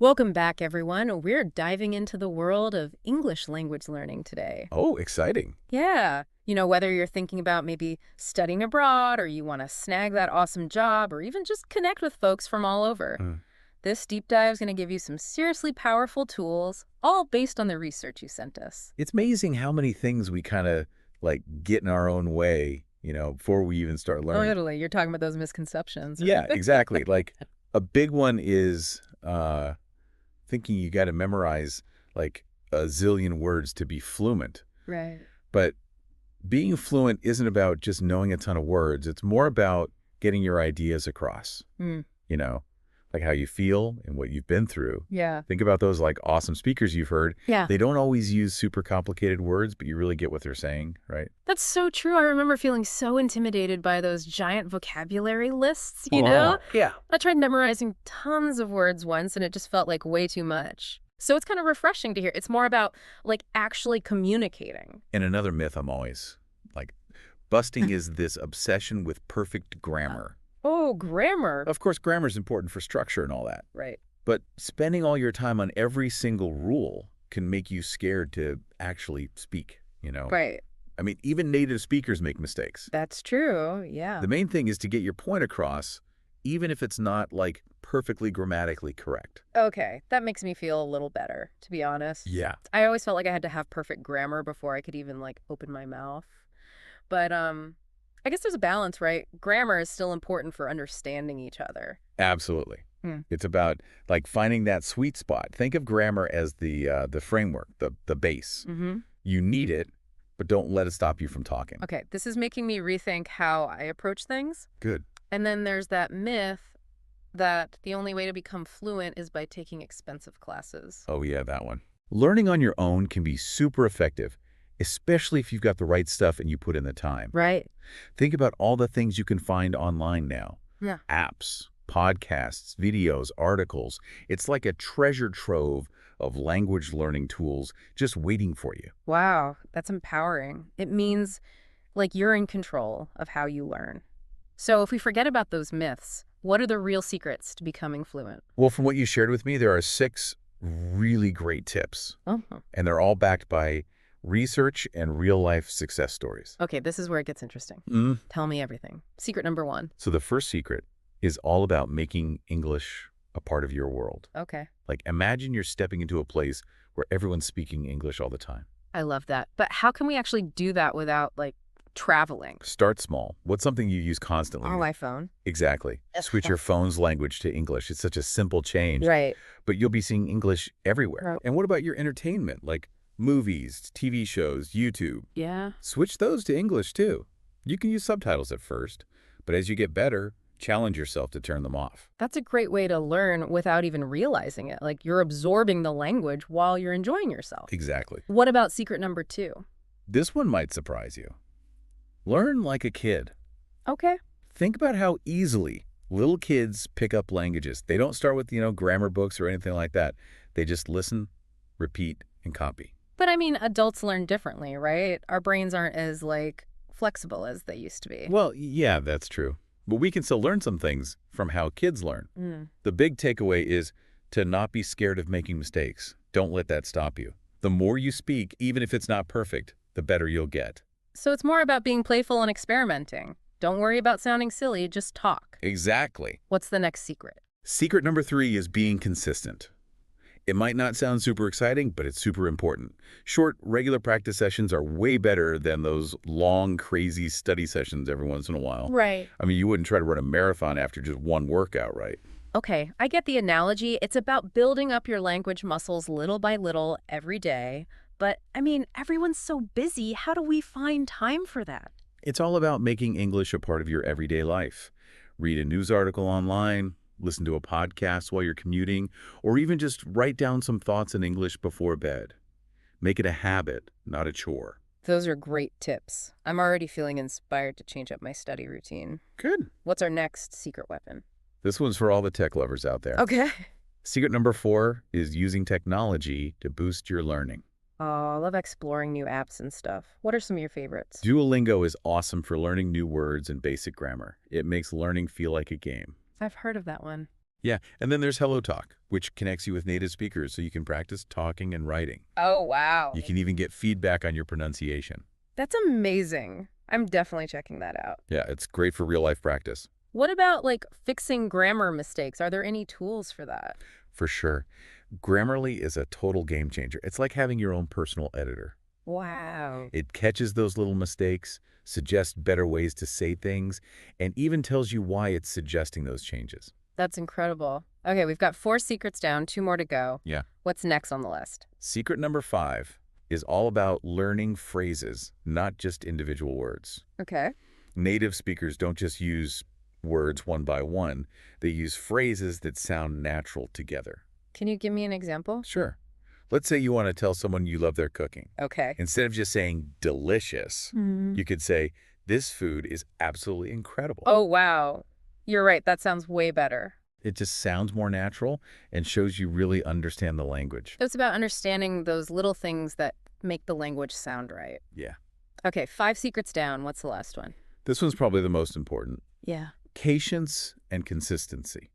Welcome back, everyone. We're diving into the world of English language learning today. Oh, exciting. Yeah. Whether you're thinking about maybe studying abroad or you want to snag that awesome job or even just connect with folks from all over. Mm. This deep dive is going to give you some seriously powerful tools, all based on the research you sent us. It's amazing how many things we kind of get in our own way, before we even start Oh, learning. totally. You're talking about those misconceptions. Yeah, exactly. Like a big one is thinking you got to memorize like a zillion words to be fluent. Right. But being fluent isn't about just knowing a ton of words. It's more about getting your ideas across, Mm, you know, like how you feel and what you've been through. yeah. Think about those like awesome speakers you've heard. Yeah. They don't always use super complicated words, but you really get what they're saying, right? That's so true. I remember feeling so intimidated by those giant vocabulary lists, Yeah. I tried memorizing tons of words once and it just felt like way too much. So it's kind of refreshing to hear. It's more about like actually communicating. And another myth I'm always like busting is this obsession with perfect grammar. Oh, grammar. Of course, grammar is important for structure and all that, Right. but spending all your time on every single rule can make you scared to actually speak. Right. I mean, even native speakers make mistakes. That's true. Yeah. The main thing is to get your point across, even if it's not like perfectly grammatically correct. Okay. That makes me feel a little better, to be honest. Yeah. I always felt like I had to have perfect grammar before I could even like open my mouth. But I guess there's a balance, right? Grammar is still important for understanding each other. Absolutely. Hmm. It's about like finding that sweet spot. Think of grammar as the framework, the base. Mm-hmm. You need it, but don't let it stop you from talking. Okay, this is making me rethink how I approach things. Good. And then there's that myth that the only way to become fluent is by taking expensive classes. Oh yeah, that one. Learning on your own can be super effective, especially if you've got the right stuff and you put in the time. Right. Think about all the things you can find online now. Yeah. Apps, podcasts, videos, articles. It's like a treasure trove of language learning tools just waiting for you. Wow, that's empowering. It means like you're in control of how you learn. So if we forget about those myths, what are the real secrets to becoming fluent? Well, from what you shared with me, there are 6 really great tips, Oh, and they're all backed by research and real-life success stories. okay, this is where it gets interesting. Tell me everything. Secret number 1. So the first secret is all about making English a part of your world. Okay. Like imagine you're stepping into a place where everyone's speaking English all the time. I love that. But how can we actually do that without like traveling? Start small. What's something you use constantly? Oh, my phone. Exactly. Switch your phone's language to English. It's such a simple change, Right. but you'll be seeing English everywhere. Right. And what about your entertainment, like movies, TV shows, YouTube? Yeah. Switch those to English too. You can use subtitles at first, but as you get better, challenge yourself to turn them off. That's a great way to learn without even realizing it. Like you're absorbing the language while you're enjoying yourself. Exactly. What about secret number 2? This one might surprise you. Learn like a kid. Okay. Think about how easily little kids pick up languages. They don't start with, grammar books or anything like that. They just listen, repeat, and copy. But I mean, adults learn differently, right? Our brains aren't as like flexible as they used to be. Well, yeah, that's true. But we can still learn some things from how kids learn. Mm. The big takeaway is to not be scared of making mistakes. Don't let that stop you. The more you speak, even if it's not perfect, the better you'll get. So it's more about being playful and experimenting. Don't worry about sounding silly, just talk. Exactly. What's the next secret? Secret number 3 is being consistent. It might not sound super exciting, but it's super important. Short, regular practice sessions are way better than those long, crazy study sessions every once in a while. Right. I mean, you wouldn't try to run a marathon after just one workout, right? Okay, I get the analogy. It's about building up your language muscles little by little every day. But, I mean, everyone's so busy. How do we find time for that? It's all about making English a part of your everyday life. Read a news article online, listen to a podcast while you're commuting, or even just write down some thoughts in English before bed. Make it a habit, not a chore. Those are great tips. I'm already feeling inspired to change up my study routine. Good. What's our next secret weapon? This one's for all the tech lovers out there. Okay. Secret number 4 is using technology to boost your learning. Oh, I love exploring new apps and stuff. What are some of your favorites? Duolingo is awesome for learning new words and basic grammar. It makes learning feel like a game. I've heard of that one. Yeah, and then there's Hello Talk, which connects you with native speakers so you can practice talking and writing. Oh, You wow. can even get feedback on your pronunciation. That's amazing. I'm definitely checking that out. Yeah, it's great for real-life practice, What about like fixing grammar mistakes? Are there any tools for that? for sure. Grammarly is a total game changer. It's like having your own personal editor. Wow. It catches those little mistakes, suggests better ways to say things, and even tells you why it's suggesting those changes. That's incredible. Okay, we've got 4 secrets down, 2 more to go. Yeah. What's next on the list? Secret number 5 is all about learning phrases, not just individual words. Okay. Native speakers don't just use words one by one. They use phrases that sound natural together. Can you give me an example? Sure. Let's say you want to tell someone you love their cooking. Okay. Instead of just saying delicious, Mhm. you could say, this food is absolutely incredible. Oh, wow. You're right. That sounds way better. It just sounds more natural and shows you really understand the language. So it's about understanding those little things that make the language sound right. Yeah. Okay, 5 secrets down. What's the last one? This one's probably the most important. Yeah. Patience and consistency.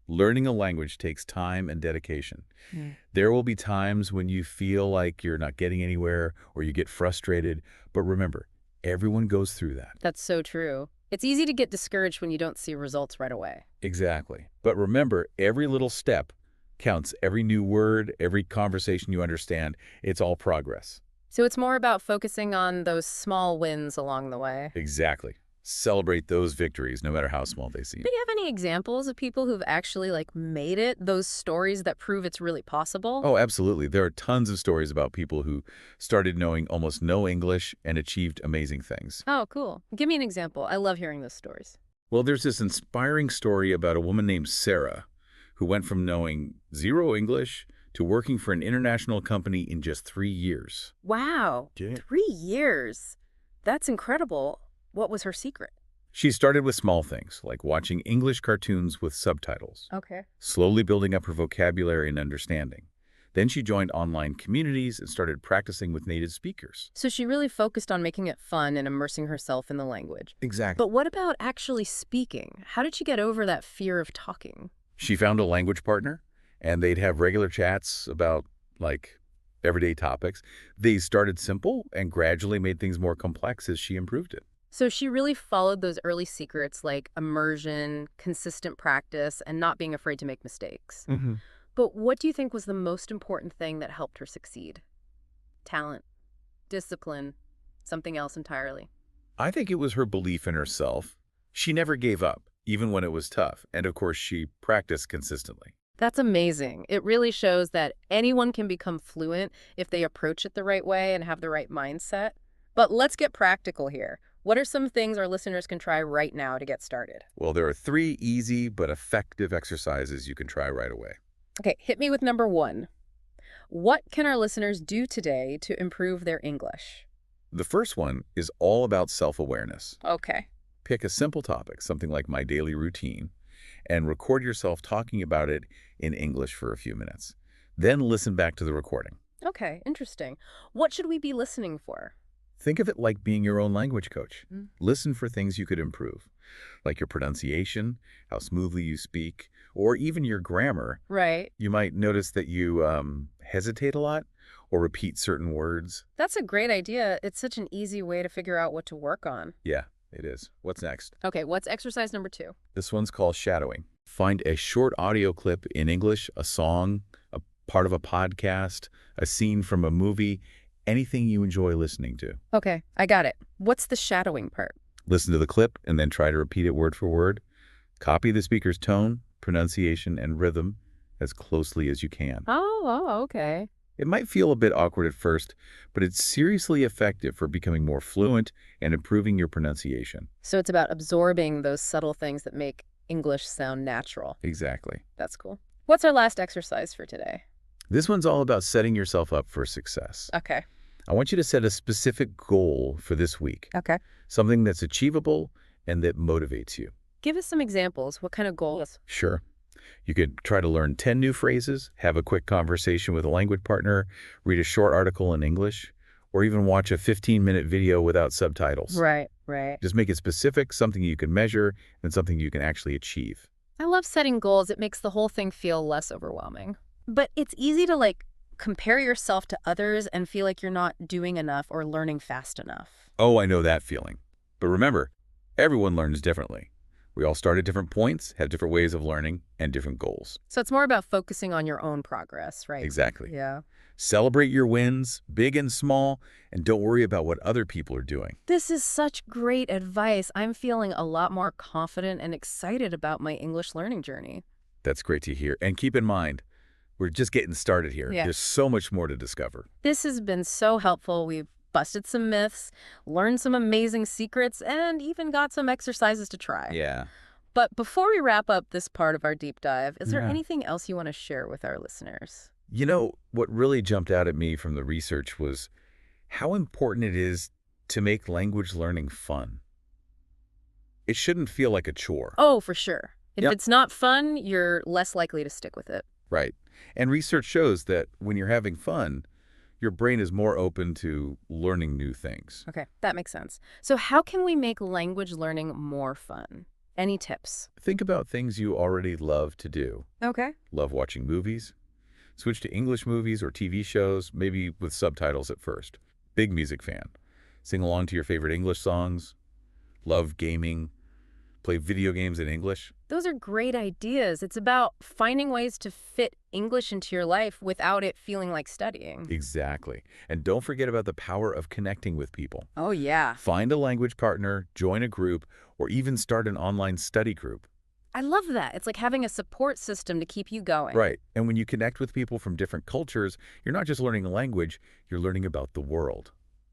Learning a language takes time and dedication. Mm. There will be times when you feel like you're not getting anywhere or you get frustrated, but remember, everyone goes through that. That's so true. It's easy to get discouraged when you don't see results right away. Exactly. But remember, every little step counts. Every new word, every conversation you understand, it's all progress. So it's more about focusing on those small wins along the way. Exactly. Celebrate those victories, no matter how small they seem. Do you have any examples of people who've actually made it? Those stories that prove it's really possible? Oh, absolutely. There are tons of stories about people who started knowing almost no English and achieved amazing things. Oh, cool. Give me an example. I love hearing those stories. Well, there's this inspiring story about a woman named Sarah who went from knowing zero English to working for an international company in just 3 years. Wow. Yeah. 3 years. That's incredible. What was her secret? She started with small things, like watching English cartoons with subtitles, Okay. slowly building up her vocabulary and understanding. Then she joined online communities and started practicing with native speakers. So she really focused on making it fun and immersing herself in the language. Exactly. But what about actually speaking? How did she get over that fear of talking? She found a language partner, and they'd have regular chats about, like, everyday topics. They started simple and gradually made things more complex as she improved it. So she really followed those early secrets like immersion, consistent practice, and not being afraid to make mistakes. Mm-hmm. But what do you think was the most important thing that helped her succeed? Talent, discipline, something else entirely? I think it was her belief in herself. She never gave up, even when it was tough. And of course, she practiced consistently. That's amazing. It really shows that anyone can become fluent if they approach it the right way and have the right mindset. But let's get practical here. What are some things our listeners can try right now to get started? Well, there are 3 easy but effective exercises you can try right away. Okay, hit me with number 1. What can our listeners do today to improve their English? The first one is all about self-awareness. Okay. Pick a simple topic, something like my daily routine, and record yourself talking about it in English for a few minutes. Then listen back to the recording. Okay, interesting. What should we be listening for? Think of it like being your own language coach. Mm. Listen for things you could improve, like your pronunciation, how smoothly you speak, or even your grammar. Right. You might notice that you hesitate a lot or repeat certain words. That's a great idea. It's such an easy way to figure out what to work on. Yeah, it is. What's next? Okay, what's exercise number 2? This one's called shadowing. Find a short audio clip in English, a song, a part of a podcast, a scene from a movie, anything you enjoy listening to. Okay, I got it. What's the shadowing part? Listen to the clip and then try to repeat it word for word. Copy the speaker's tone, pronunciation, and rhythm as closely as you can. Okay. It might feel a bit awkward at first, but it's seriously effective for becoming more fluent and improving your pronunciation. So it's about absorbing those subtle things that make English sound natural. Exactly. That's cool. What's our last exercise for today? This one's all about setting yourself up for success. Okay. I want you to set a specific goal for this week, Okay. something that's achievable and that motivates you. Give us some examples. What kind of goals? Sure. You could try to learn 10 new phrases, have a quick conversation with a language partner, read a short article in English, or even watch a 15-minute video without subtitles. Right. Just make it specific, something you can measure, and something you can actually achieve. I love setting goals. It makes the whole thing feel less overwhelming. But it's easy to compare yourself to others and feel like you're not doing enough or learning fast enough. Oh, I know that feeling. But remember, everyone learns differently. We all start at different points, have different ways of learning, and different goals. So it's more about focusing on your own progress, right? Exactly. Yeah. Celebrate your wins, big and small, and don't worry about what other people are doing. This is such great advice. I'm feeling a lot more confident and excited about my English learning journey. That's great to hear. And keep in mind, we're just getting started here. Yeah. There's so much more to discover. This has been so helpful. We've busted some myths, learned some amazing secrets, and even got some exercises to try. Yeah. But before we wrap up this part of our deep dive, is there Yeah. anything else you want to share with our listeners? You know, what really jumped out at me from the research was how important it is to make language learning fun. It shouldn't feel like a chore. Oh, for sure. If Yep. it's not fun, you're less likely to stick with it. Right. And research shows that when you're having fun, your brain is more open to learning new things. Okay, that makes sense. So how can we make language learning more fun? Any tips? Think about things you already love to do. Okay. Love watching movies? Switch to English movies or TV shows, maybe with subtitles at first. Big music fan. Sing along to your favorite English songs. Love gaming. Play video games in English. Those are great ideas. It's about finding ways to fit English into your life without it feeling like studying. Exactly. And don't forget about the power of connecting with people. Oh, yeah. Find a language partner, join a group, or even start an online study group. I love that. It's like having a support system to keep you going. Right. And when you connect with people from different cultures, you're not just learning a language, you're learning about the world.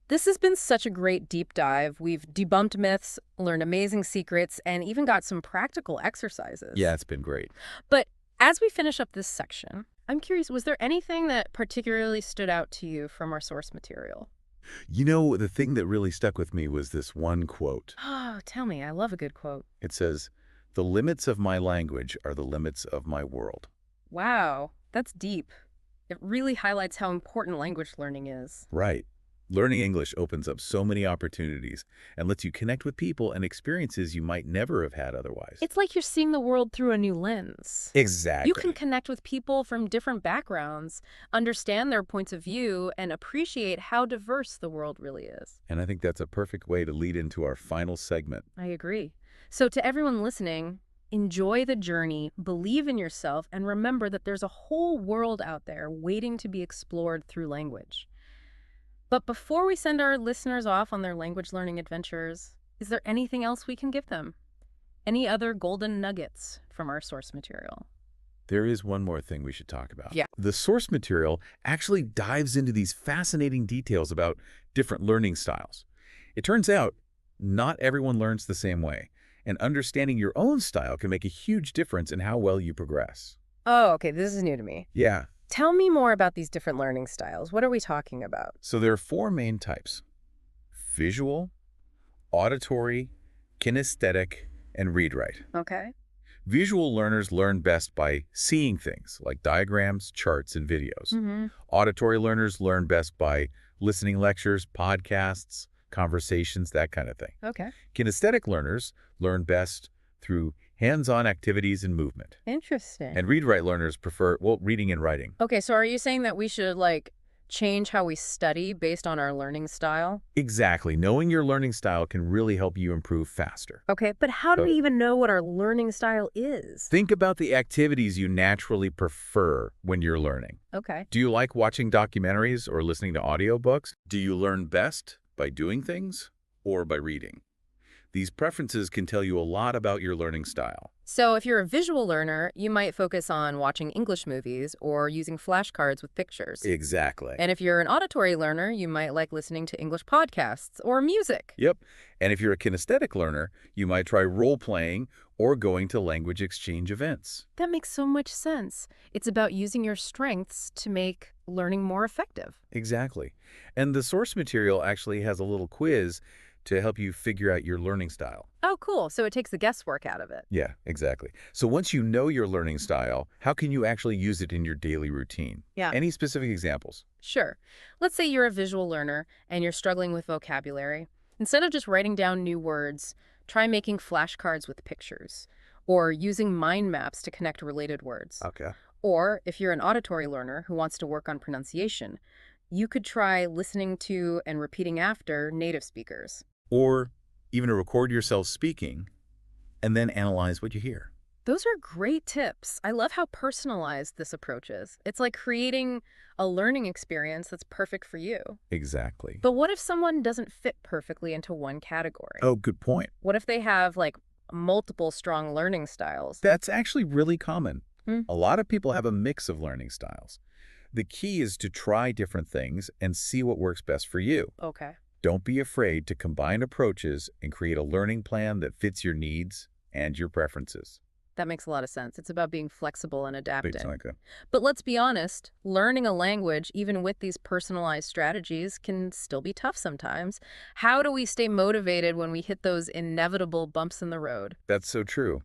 This has been such a great deep dive. We've debunked myths, learned amazing secrets, and even got some practical exercises. Yeah, it's been great. But as we finish up this section, I'm curious, was there anything that particularly stood out to you from our source material? You know, the thing that really stuck with me was this one quote. Oh, tell me. I love a good quote. It says, "The limits of my language are the limits of my world." Wow, that's deep. It really highlights how important language learning is. Right. Learning English opens up so many opportunities and lets you connect with people and experiences you might never have had otherwise. It's like you're seeing the world through a new lens. Exactly. You can connect with people from different backgrounds, understand their points of view, and appreciate how diverse the world really is. And I think that's a perfect way to lead into our final segment. I agree. So to everyone listening, enjoy the journey, believe in yourself, and remember that there's a whole world out there waiting to be explored through language. But before we send our listeners off on their language learning adventures, is there anything else we can give them? Any other golden nuggets from our source material? There is one more thing we should talk about. Yeah. The source material actually dives into these fascinating details about different learning styles. It turns out not everyone learns the same way, and understanding your own style can make a huge difference in how well you progress. Oh, okay, this is new to me. Yeah. Tell me more about these different learning styles. What are we talking about? So there are four main types: visual, auditory, kinesthetic, and read-write. Okay. Visual learners learn best by seeing things like diagrams, charts, and videos. Mm-hmm. Auditory learners learn best by listening lectures, podcasts, conversations, that kind of thing. Okay. Kinesthetic learners learn best through hands-on activities and movement. Interesting. And read-write learners prefer, well, reading and writing. Okay, so are you saying that we should, change how we study based on our learning style? Exactly. Knowing your learning style can really help you improve faster. Okay, but how do So- we even know what our learning style is? Think about the activities you naturally prefer when you're learning. Okay. Do you like watching documentaries or listening to audiobooks? Do you learn best by doing things or by reading? These preferences can tell you a lot about your learning style. So if you're a visual learner, you might focus on watching English movies or using flashcards with pictures. Exactly. And if you're an auditory learner, you might like listening to English podcasts or music. Yep. And if you're a kinesthetic learner, you might try role-playing or going to language exchange events. That makes so much sense. It's about using your strengths to make learning more effective. Exactly. And the source material actually has a little quiz to help you figure out your learning style. Oh, cool. So it takes the guesswork out of it. Yeah, exactly. So once you know your learning style, how can you actually use it in your daily routine? Yeah. Any specific examples? Sure. Let's say you're a visual learner and you're struggling with vocabulary. Instead of just writing down new words, try making flashcards with pictures. or using mind maps to connect related words. Okay. Or if you're an auditory learner who wants to work on pronunciation, you could try listening to and repeating after native speakers. Or even to record yourself speaking and then analyze what you hear. Those are great tips. I love how personalized this approach is. It's like creating a learning experience that's perfect for you. Exactly. But what if someone doesn't fit perfectly into one category? Oh, good point. What if they have like multiple strong learning styles? That's actually really common. Hmm. A lot of people have a mix of learning styles. The key is to try different things and see what works best for you. Okay. Don't be afraid to combine approaches and create a learning plan that fits your needs and your preferences. That makes a lot of sense. It's about being flexible and adapting. Exactly. But let's be honest, learning a language, even with these personalized strategies, can still be tough sometimes. How do we stay motivated when we hit those inevitable bumps in the road? That's so true.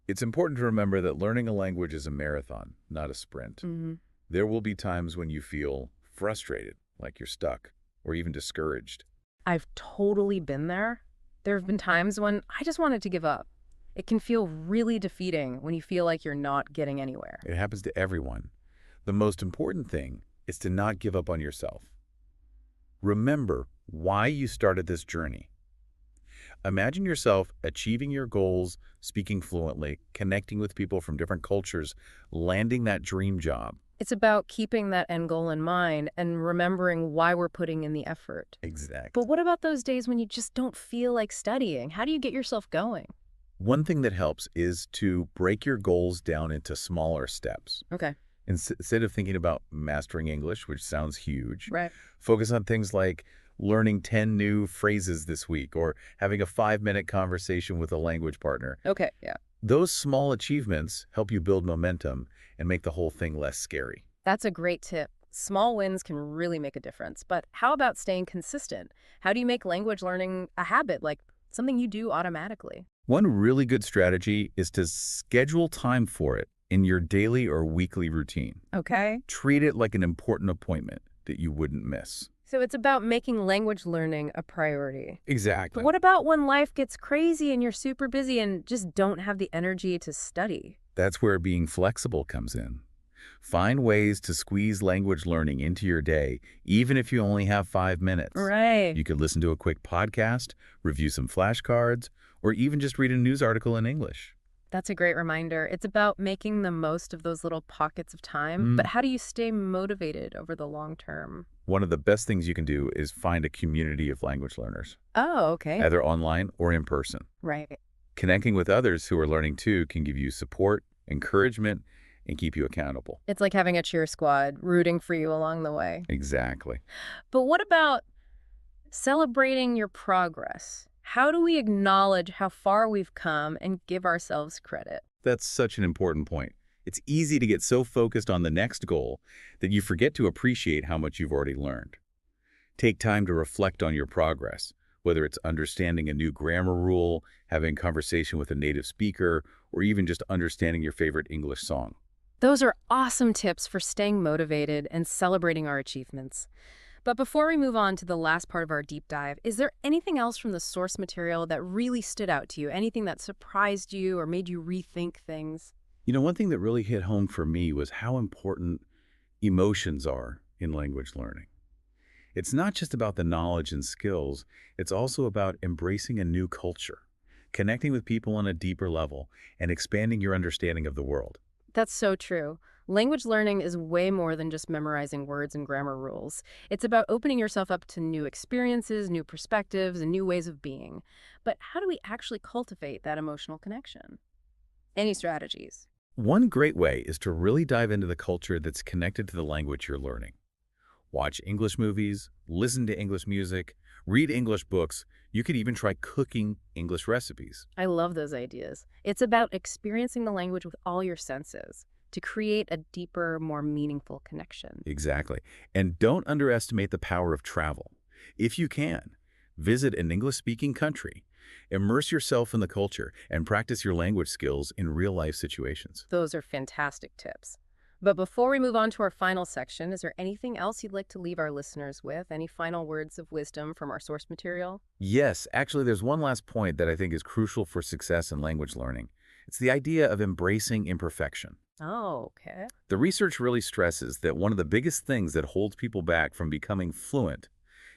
It's important to remember that learning a language is a marathon, not a sprint. Hmm. There will be times when you feel frustrated, like you're stuck, or even discouraged. I've totally been there. There have been times when I just wanted to give up. It can feel really defeating when you feel like you're not getting anywhere. It happens to everyone. The most important thing is to not give up on yourself. Remember why you started this journey. Imagine yourself achieving your goals, speaking fluently, connecting with people from different cultures, landing that dream job. It's about keeping that end goal in mind and remembering why we're putting in the effort. Exactly. But what about those days when you just don't feel like studying? How do you get yourself going? One thing that helps is to break your goals down into smaller steps. Okay. Instead of thinking about mastering English, which sounds huge, Right. focus on things like learning 10 new phrases this week or having a 5-minute conversation with a language partner. Okay. Yeah. Those small achievements help you build momentum and make the whole thing less scary. That's a great tip. Small wins can really make a difference. But how about staying consistent? How do you make language learning a habit, like something you do automatically? One really good strategy is to schedule time for it in your daily or weekly routine. Okay. Treat it like an important appointment that you wouldn't miss. So it's about making language learning a priority. Exactly. But what about when life gets crazy and you're super busy and just don't have the energy to study? That's where being flexible comes in. Find ways to squeeze language learning into your day, even if you only have 5 minutes. Right. You could listen to a quick podcast, review some flashcards, or even just read a news article in English. That's a great reminder. It's about making the most of those little pockets of time. But how do you stay motivated over the long term? One of the best things you can do is find a community of language learners, Oh, okay. either online or in person. Right. Connecting with others who are learning too can give you support, encouragement, and keep you accountable. It's like having a cheer squad rooting for you along the way. Exactly. But what about celebrating your progress? How do we acknowledge how far we've come and give ourselves credit? That's such an important point. It's easy to get so focused on the next goal that you forget to appreciate how much you've already learned. Take time to reflect on your progress, whether it's understanding a new grammar rule, having a conversation with a native speaker, or even just understanding your favorite English song. Those are awesome tips for staying motivated and celebrating our achievements. But before we move on to the last part of our deep dive, is there anything else from the source material that really stood out to you? Anything that surprised you or made you rethink things? You know, one thing that really hit home for me was how important emotions are in language learning. It's not just about the knowledge and skills, it's also about embracing a new culture, connecting with people on a deeper level, and expanding your understanding of the world. That's so true. Language learning is way more than just memorizing words and grammar rules. It's about opening yourself up to new experiences, new perspectives, and new ways of being. But how do we actually cultivate that emotional connection? Any strategies? One great way is to really dive into the culture that's connected to the language you're learning. Watch English movies, listen to English music, read English books. You could even try cooking English recipes. I love those ideas. It's about experiencing the language with all your senses to create a deeper, more meaningful connection. Exactly. And don't underestimate the power of travel. If you can, visit an English-speaking country, immerse yourself in the culture, and practice your language skills in real-life situations. Those are fantastic tips. But before we move on to our final section, is there anything else you'd like to leave our listeners with? Any final words of wisdom from our source material? Yes, actually, there's one last point that I think is crucial for success in language learning. It's the idea of embracing imperfection. Oh, okay. The research really stresses that one of the biggest things that holds people back from becoming fluent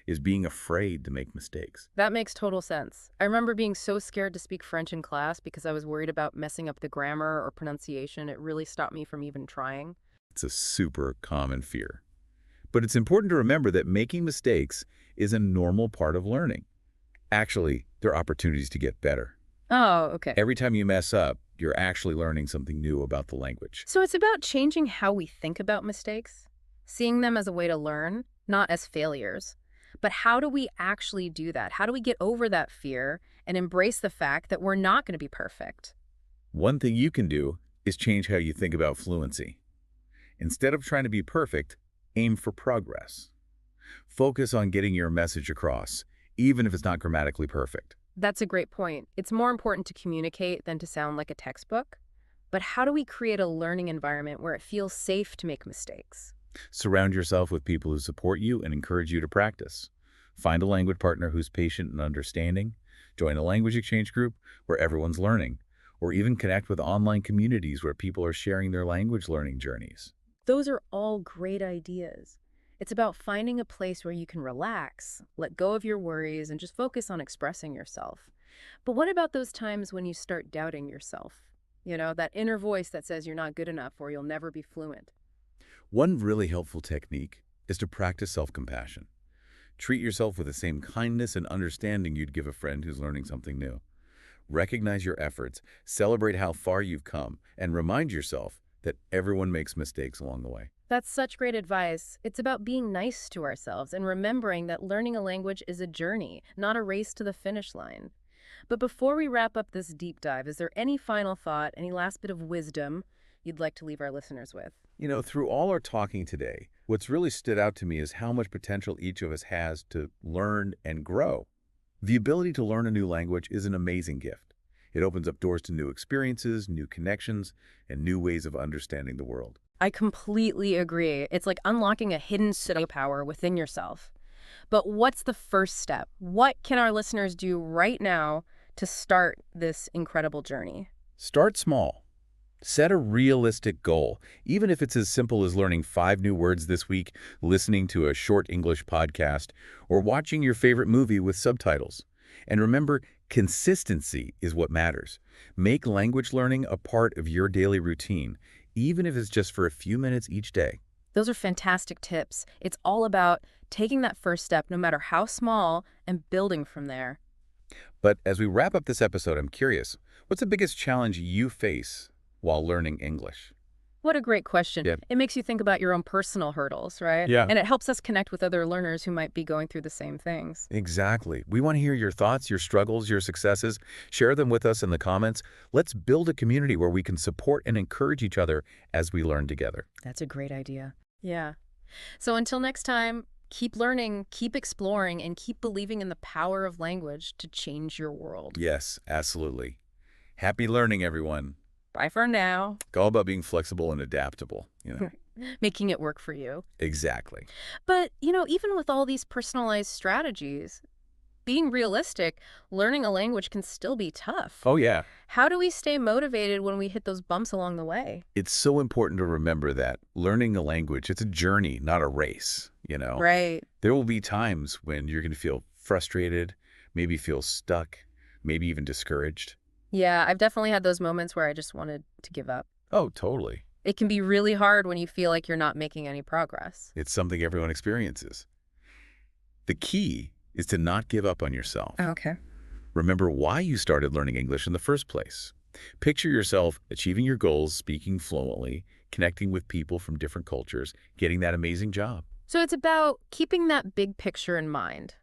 is being afraid to make mistakes. That makes total sense. I remember being so scared to speak French in class because I was worried about messing up the grammar or pronunciation. It really stopped me from even trying. It's a super common fear. But it's important to remember that making mistakes is a normal part of learning. Actually, there are opportunities to get better. Oh, okay. Every time you mess up, you're actually learning something new about the language. So it's about changing how we think about mistakes, seeing them as a way to learn, not as failures. But how do we actually do that? How do we get over that fear and embrace the fact that we're not going to be perfect? One thing you can do is change how you think about fluency. Instead of trying to be perfect, aim for progress. Focus on getting your message across, even if it's not grammatically perfect. That's a great point. It's more important to communicate than to sound like a textbook. But how do we create a learning environment where it feels safe to make mistakes? Surround yourself with people who support you and encourage you to practice. Find a language partner who's patient and understanding. Join a language exchange group where everyone's learning. Or even connect with online communities where people are sharing their language learning journeys. Those are all great ideas. It's about finding a place where you can relax, let go of your worries, and just focus on expressing yourself. But what about those times when you start doubting yourself? You know, that inner voice that says you're not good enough or you'll never be fluent. One really helpful technique is to practice self-compassion. Treat yourself with the same kindness and understanding you'd give a friend who's learning something new. Recognize your efforts, celebrate how far you've come, and remind yourself that everyone makes mistakes along the way. That's such great advice. It's about being nice to ourselves and remembering that learning a language is a journey, not a race to the finish line. But before we wrap up this deep dive, is there any final thought, any last bit of wisdom you'd like to leave our listeners with? Through all our talking today, what's really stood out to me is how much potential each of us has to learn and grow. The ability to learn a new language is an amazing gift. It opens up doors to new experiences, new connections, and new ways of understanding the world. I completely agree. It's like unlocking a hidden superpower within yourself. But what's the first step? What can our listeners do right now to start this incredible journey? Start small. Set a realistic goal, even if it's as simple as learning 5 new words this week, listening to a short English podcast, or watching your favorite movie with subtitles. And remember, consistency is what matters. Make language learning a part of your daily routine, even if it's just for a few minutes each day. Those are fantastic tips. It's all about taking that first step, no matter how small, and building from there. But as we wrap up this episode, I'm curious, what's the biggest challenge you face while learning English? What a great question. Yeah. It makes you think about your own personal hurdles, right? Yeah. And it helps us connect with other learners who might be going through the same things. Exactly. We want to hear your thoughts, your struggles, your successes. Share them with us in the comments. Let's build a community where we can support and encourage each other as we learn together. That's a great idea. Yeah. So until next time, keep learning, keep exploring, and keep believing in the power of language to change your world. Yes, absolutely. Happy learning, everyone. Bye for now. It's all about being flexible and adaptable. Making it work for you. Exactly. But, even with all these personalized strategies, being realistic, learning a language can still be tough. Oh, yeah. How do we stay motivated when we hit those bumps along the way? It's so important to remember that learning a language, it's a journey, not a race. Right. There will be times when you're going to feel frustrated, maybe feel stuck, maybe even discouraged. Yeah, I've definitely had those moments where I just wanted to give up. Oh, totally. It can be really hard when you feel like you're not making any progress. It's something everyone experiences. The key is to not give up on yourself. Okay. Remember why you started learning English in the first place. Picture yourself achieving your goals, speaking fluently, connecting with people from different cultures, getting that amazing job. So it's about keeping that big picture in mind.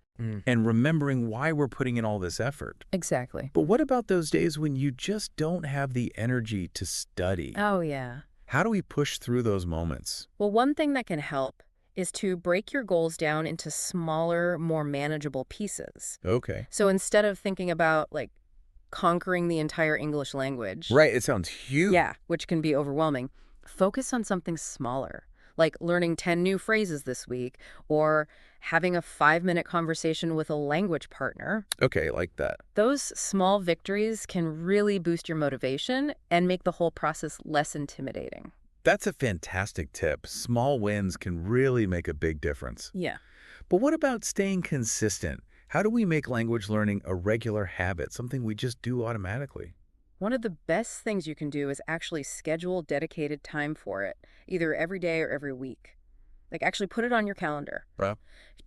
And remembering why we're putting in all this effort. Exactly. But what about those days when you just don't have the energy to study? Oh, yeah. How do we push through those moments? Well, one thing that can help is to break your goals down into smaller, more manageable pieces. Okay. So instead of thinking about, conquering the entire English language. Right, it sounds huge. Yeah, which can be overwhelming. Focus on something smaller, like learning 10 new phrases this week or having a 5-minute conversation with a language partner. Okay, like that. Those small victories can really boost your motivation and make the whole process less intimidating. That's a fantastic tip. Small wins can really make a big difference. Yeah. But what about staying consistent? How do we make language learning a regular habit, something we just do automatically? One of the best things you can do is actually schedule dedicated time for it, either every day or every week. Like actually put it on your calendar. Well,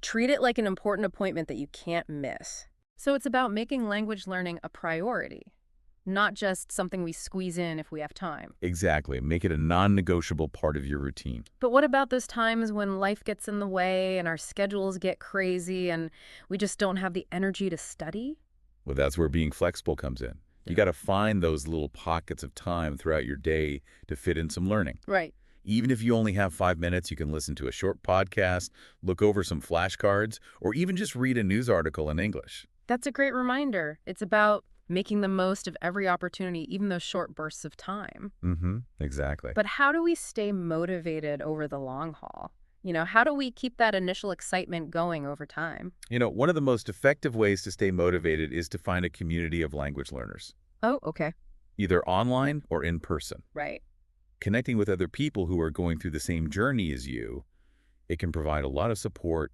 Treat it like an important appointment that you can't miss. So it's about making language learning a priority, not just something we squeeze in if we have time. exactly. Make it a non-negotiable part of your routine. But what about those times when life gets in the way and our schedules get crazy and we just don't have the energy to study? Well, that's where being flexible comes in. You got to find those little pockets of time throughout your day to fit in some learning. Right. Even if you only have 5 minutes, you can listen to a short podcast, look over some flashcards, or even just read a news article in English. That's a great reminder. It's about making the most of every opportunity, even those short bursts of time. Exactly. But how do we stay motivated over the long haul? How do we keep that initial excitement going over time? One of the most effective ways to stay motivated is to find a community of language learners, Oh, okay. either online or in person. Right. Connecting with other people who are going through the same journey as you, it can provide a lot of support,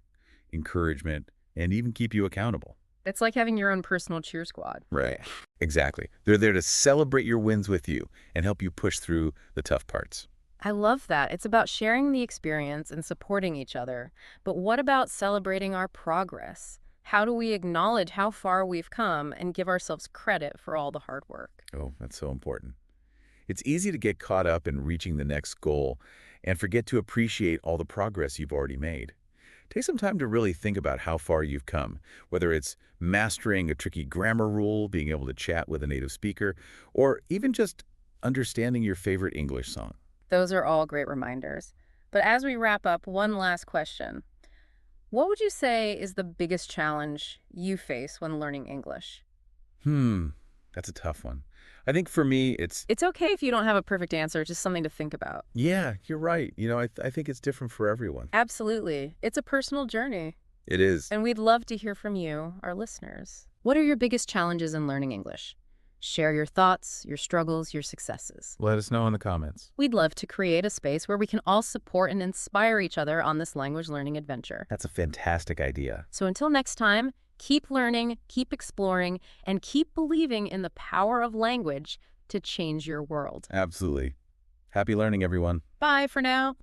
encouragement, and even keep you accountable. It's like having your own personal cheer squad. Right. Exactly. They're there to celebrate your wins with you and help you push through the tough parts. I love that. It's about sharing the experience and supporting each other. But what about celebrating our progress? How do we acknowledge how far we've come and give ourselves credit for all the hard work? Oh, that's so important. It's easy to get caught up in reaching the next goal and forget to appreciate all the progress you've already made. Take some time to really think about how far you've come, whether it's mastering a tricky grammar rule, being able to chat with a native speaker, or even just understanding your favorite English song. Those are all great reminders. But as we wrap up, one last question. What would you say is the biggest challenge you face when learning English? That's a tough one. I think for me, it's, It's okay if you don't have a perfect answer, just something to think about. yeah, you're right. I think it's different for everyone. Absolutely. It's a personal journey. It is. And we'd love to hear from you, our listeners. What are your biggest challenges in learning English? Share your thoughts, your struggles, your successes. Let us know in the comments. We'd love to create a space where we can all support and inspire each other on this language learning adventure. That's a fantastic idea. So until next time, keep learning, keep exploring, and keep believing in the power of language to change your world. Absolutely. Happy learning, everyone. Bye for now.